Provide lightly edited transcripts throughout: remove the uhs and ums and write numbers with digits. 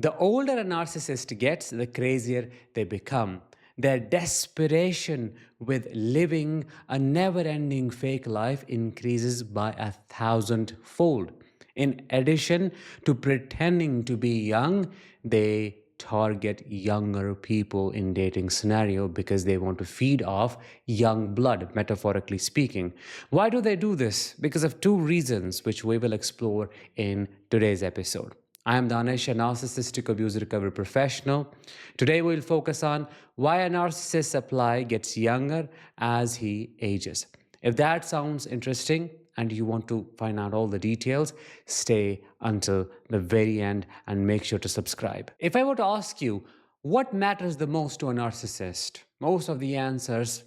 The older a narcissist gets, the crazier they become. Their desperation with living a never ending fake life increases by 1,000-fold. In addition to pretending to be young, they target younger people in dating scenario because they want to feed off young blood, metaphorically speaking. Why do they do this? Because of two reasons, which we will explore in today's episode. I am Danish, a narcissistic abuse recovery professional. Today we'll focus on why a narcissist supply gets younger as he ages. If that sounds interesting and you want to find out all the details, stay until the very end and make sure to subscribe. If I were to ask you what matters the most to a narcissist, most of the answers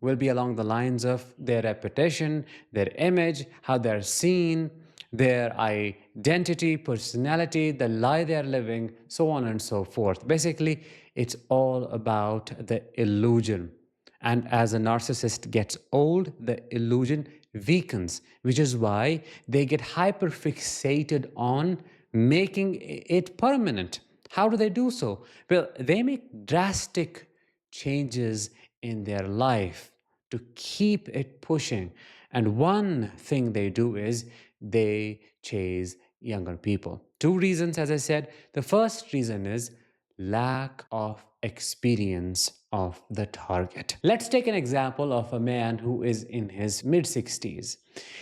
will be along the lines of their reputation, their image, how they're seen, their identity, personality, the lie they're living, so on and so forth. Basically, it's all about the illusion. And as a narcissist gets old, the illusion weakens, which is why they get hyperfixated on making it permanent. How do they do so? Well, they make drastic changes in their life to keep it pushing. And one thing they do is they chase younger people. Two reasons, as I said. The first reason is lack of experience of the target. Let's take an example of a man who is in his mid 60s.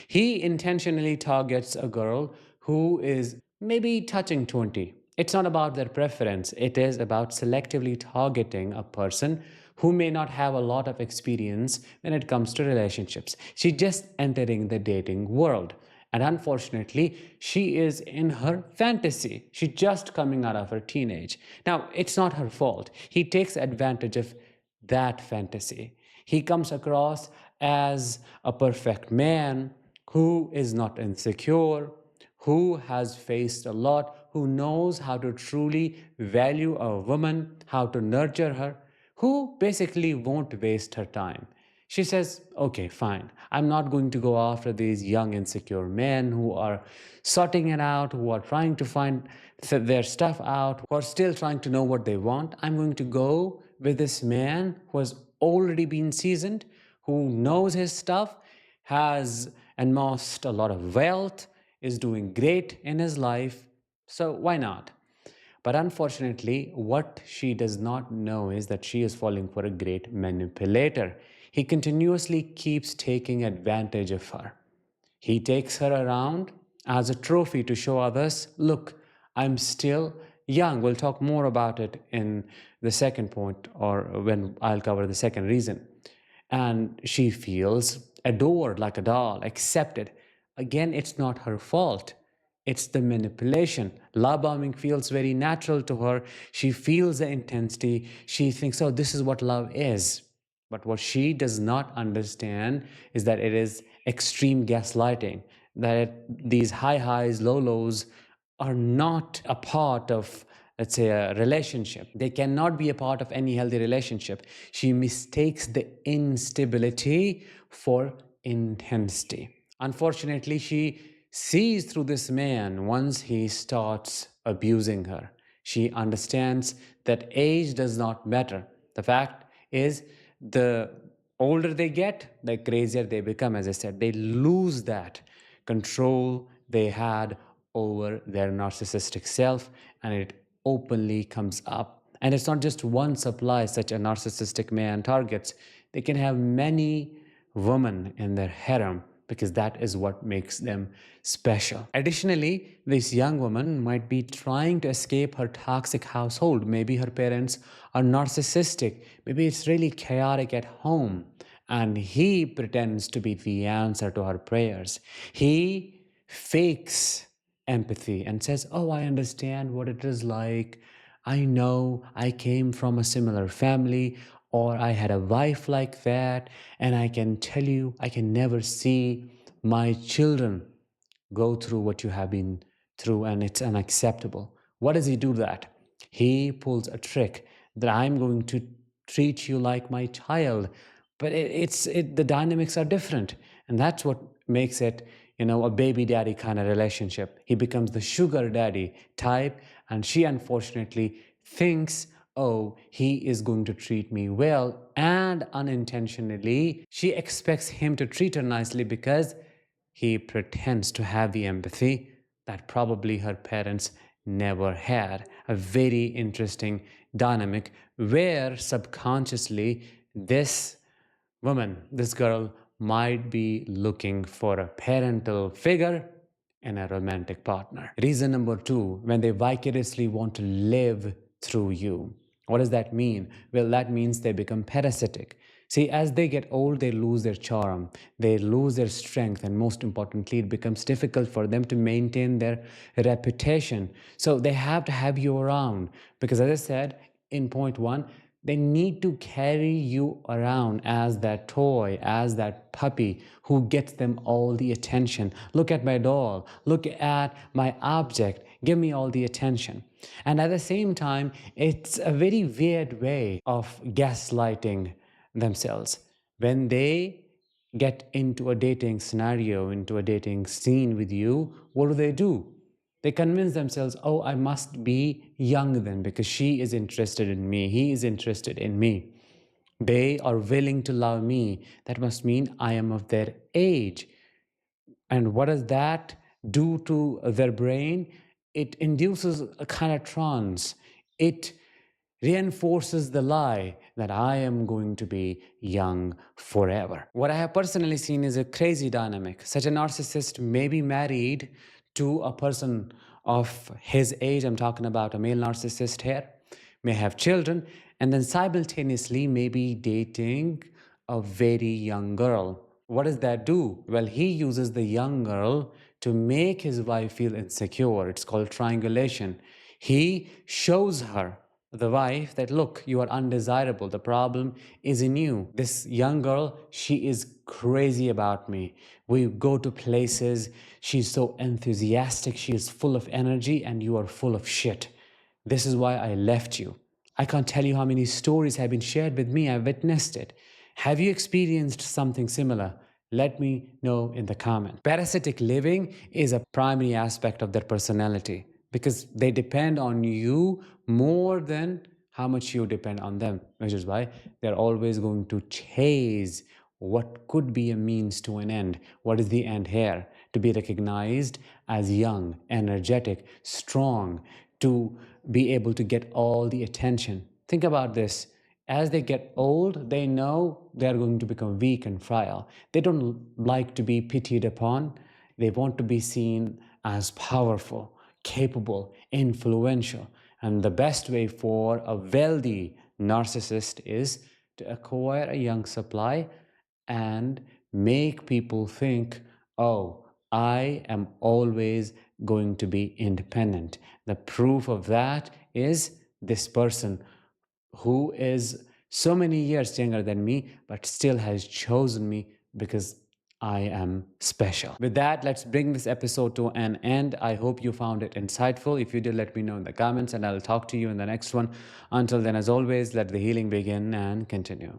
He intentionally targets a girl who is maybe touching 20. It's not about their preference, it is about selectively targeting a person who may not have a lot of experience when it comes to relationships. She's just entering the dating world. And unfortunately, she is in her fantasy. She's just coming out of her teenage. Now, it's not her fault. He takes advantage of that fantasy. He comes across as a perfect man who is not insecure, who has faced a lot, who knows how to truly value a woman, how to nurture her, who basically won't waste her time. She says, okay, fine. I'm not going to go after these young, insecure men who are sorting it out, who are trying to find their stuff out, who are still trying to know what they want. I'm going to go with this man who has already been seasoned, who knows his stuff, has amassed a lot of wealth, is doing great in his life. So why not? But unfortunately, what she does not know is that she is falling for a great manipulator. He continuously keeps taking advantage of her. He takes her around as a trophy to show others, look, I'm still young. We'll talk more about it in the second point, or when I'll cover the second reason. And she feels adored like a doll, accepted. Again, it's not her fault. It's the manipulation. Love bombing feels very natural to her. She feels the intensity. She thinks, oh, this is what love is. But what she does not understand is that it is extreme gaslighting, that these high highs, low lows are not a part of, let's say, a relationship. They cannot be a part of any healthy relationship. She mistakes the instability for intensity. Unfortunately, she sees through this man once he starts abusing her. She understands that age does not matter. The fact is, the older they get, the crazier they become. As I said, they lose that control they had over their narcissistic self, and it openly comes up. And it's not just one supply such a narcissistic man targets. They can have many women in their harem because that is what makes them special. Additionally, this young woman might be trying to escape her toxic household. Maybe her parents are narcissistic. Maybe it's really chaotic at home. And he pretends to be the answer to her prayers. He fakes empathy and says, oh, I understand what it is like. I know I came from a similar family, or I had a wife like that, and I can tell you, I can never see my children go through what you have been through, and it's unacceptable. What does he do that? He pulls a trick that I'm going to treat you like my child, but the dynamics are different, and that's what makes it, a baby daddy kind of relationship. He becomes the sugar daddy type, And she unfortunately thinks, oh, he is going to treat me well. And unintentionally, she expects him to treat her nicely because he pretends to have the empathy that probably her parents never had. A very interesting dynamic where subconsciously this woman, this girl, might be looking for a parental figure and a romantic partner. Reason number two, when they vicariously want to live through you. What does that mean? Well, that means they become parasitic. See, as they get old, they lose their charm, they lose their strength, and most importantly, it becomes difficult for them to maintain their reputation. So they have to have you around because, as I said in point one, they need to carry you around as that toy, as that puppy who gets them all the attention. Look at my doll, look at my object, give me all the attention. And at the same time, it's a very weird way of gaslighting themselves. When they get into a dating scenario, into a dating scene with you, what do? They convince themselves, oh, I must be young then because she is interested in me, he is interested in me. They are willing to love me. That must mean I am of their age. And what does that do to their brain? It induces a kind of trance. It reinforces the lie that I am going to be young forever. What I have personally seen is a crazy dynamic. Such a narcissist may be married to a person of his age. I'm talking about a male narcissist here, may have children, and then simultaneously may be dating a very young girl. What does that do? Well, he uses the young girl to make his wife feel insecure. It's called triangulation. He shows her, the wife, that look, you are undesirable. The problem is in you. This young girl, she is crazy about me. We go to places. She's so enthusiastic. She is full of energy, and you are full of shit. This is why I left you. I can't tell you how many stories have been shared with me. I've witnessed it. Have you experienced something similar? Let me know in the comment. Parasitic living is a primary aspect of their personality because they depend on you more than how much you depend on them, which is why they're always going to chase what could be a means to an end. What is the end here? To be recognized as young, energetic, strong, to be able to get all the attention. Think about this. As they get old, they know they are going to become weak and frail. They don't like to be pitied upon. They want to be seen as powerful, capable, influential. And the best way for a wealthy narcissist is to acquire a young supply and make people think, oh, I am always going to be independent. The proof of that is this person who is so many years younger than me, but still has chosen me because I am special. With that, let's bring this episode to an end. I hope you found it insightful. If you did, let me know in the comments, and I'll talk to you in the next one. Until then, as always, let the healing begin and continue.